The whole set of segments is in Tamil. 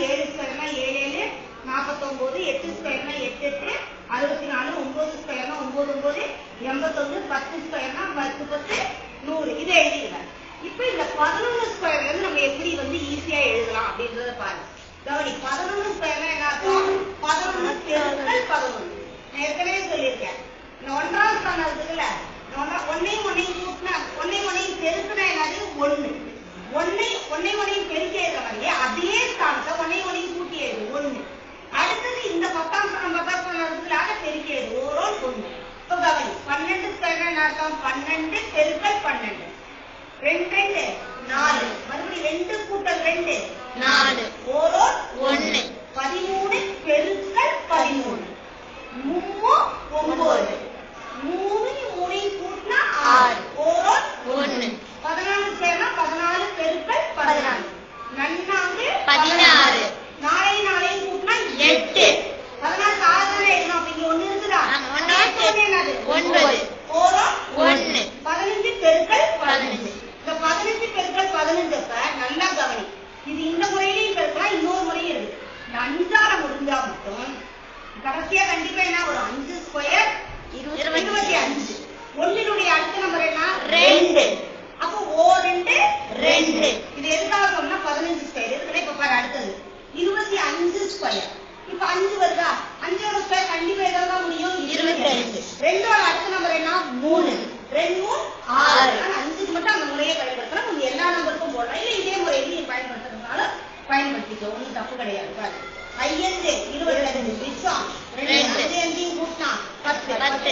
7 ஸ்கொயர்னா 7 7 49, 8 ஸ்கொயர்னா 8 8 64, 9 ஸ்கொயர்னா 9 9 81, 10 ஸ்கொயர்னா 10 10 100. இதை எழுதிடுவேன். இப்ப இந்த 11 ஸ்கொயர்ல இருந்து நம்ம எப்படி ஈஸியா எழுதலாம் அப்படின்றத பாருங்க. கவனி, 11 ஸ்கொயர்னா என்ன அர்த்தம்? 11 பெருக்கல் 11. நான் ஏற்கனவே சொல்லியிருக்கேன். இந்த 1ஆம் ஸ்தானம் இருக்குல்ல, ஒன்னையும் கூட்டினா ஒன்னையும் பெருக்கினா என்னது? 1. ஒன்னையும் பெருக்கி எழுத மாதிரி அதே ஸ்தானத்தை ஒன்னையும் கூட்டி எழுது 1. அடுத்தது இந்த 10ஆம் ஸ்தானம் 10ஆம் ஸ்தானம் இருக்குல்ல, அதை பெருக்கி எழுது 1 1. இப்போ கவனி, 12 ஸ்கொயர்னா என்ன அர்த்தம்? 12 பெருக்கல் 12. 2 2 4. மறுபடியும் 2 கூட்டல் 2 4. 1 1. 13 பெருக்கல் 13. 3 9. 3 கூட்டினா 6. 1 14 ஸ்கொயர்னா 14 பெருக்கல் 14. 16 4 கூட்டினா 8. 16 6 எழுதணும். அப்ப இங்க 1 இருக்குதா? 9. 1 15 பெருக்கல் 15. இந்த 15 பெருக்கல் 15 நல்லா கவனி. இது இந்த முறையிலையும் பெருக்கலாம், இன்னொரு முறையும் இருக்கு. இந்த 5ஆல முடிஞ்சா மட்டும் கடைசியா கண்டிப்பா என்ன வரும்? 5 ஸ்கொயர் 25. 1னுடைய அடுத்த நம்பர் என்ன? 2. அப்போ 2 2. இது எதுக்காக சொன்னா 15 ஸ்கொயர் இருக்குல்ல. இப்ப பாரு, அடுத்தது 25 ஸ்கொயர். இப்ப 5 வருதா? 5ஓட ஸ்கொயர் கண்டிப்பா எதாவது முடியும் 25. 2ஓட அடுத்த நம்பர் என்ன? 3. 2 6. 5க்கு மட்டும் அந்த முறையை பயன்படுத்தலாம். நீங்க எல்லா நம்பருக்கும் போடலாம், இல்ல இதே முறையில பயன்படுத்துறதுனால பயன்படுத்திக்கோ, ஒன்றும் தப்பு கிடையாது. பாரு, 5 25 மிச்சம் 2. 5 கூட்டினா 10 10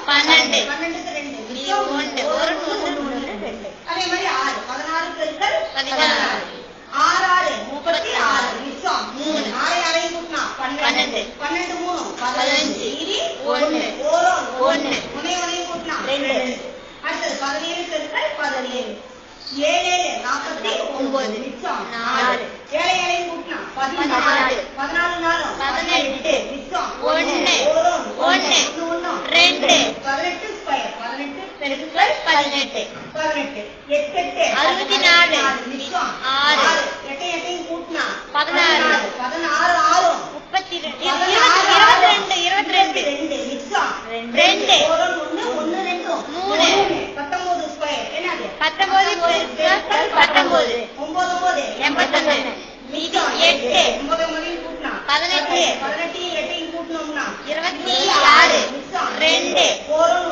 12 12க்கு 2 மிச்சம் 1 2. அதே மாதிரி 6 16 பெருக்கல் 16. 6 6 36 மிச்சம் 3. 6 6 கூட்டினா 12 12 3 15 இது 1 1 முனைவரையும் கூட்டினா 2. அடுத்தது 17 பெருக்கல் 17. 7 49 மிச்சம் 4. 7 7 கூட்டினா 14 14 4 18 மிச்சம் 1 1 2. 18 ஸ்கொயர் 18 பெருக்கல் 18 18 8 8 64 மிச்சம் 6. 8 8 கூட்டினா 16 16 6 32 22 மிச்சம் 2 1 1 2 3. 19 ஸ்கொயர் என்னது? 19 பெருக்கல் 19 9 81 மிச்சம் 8. 9 கூட்டினா 18 18 8 கூட்டினோம்னா 26 மிச்சம் 2 1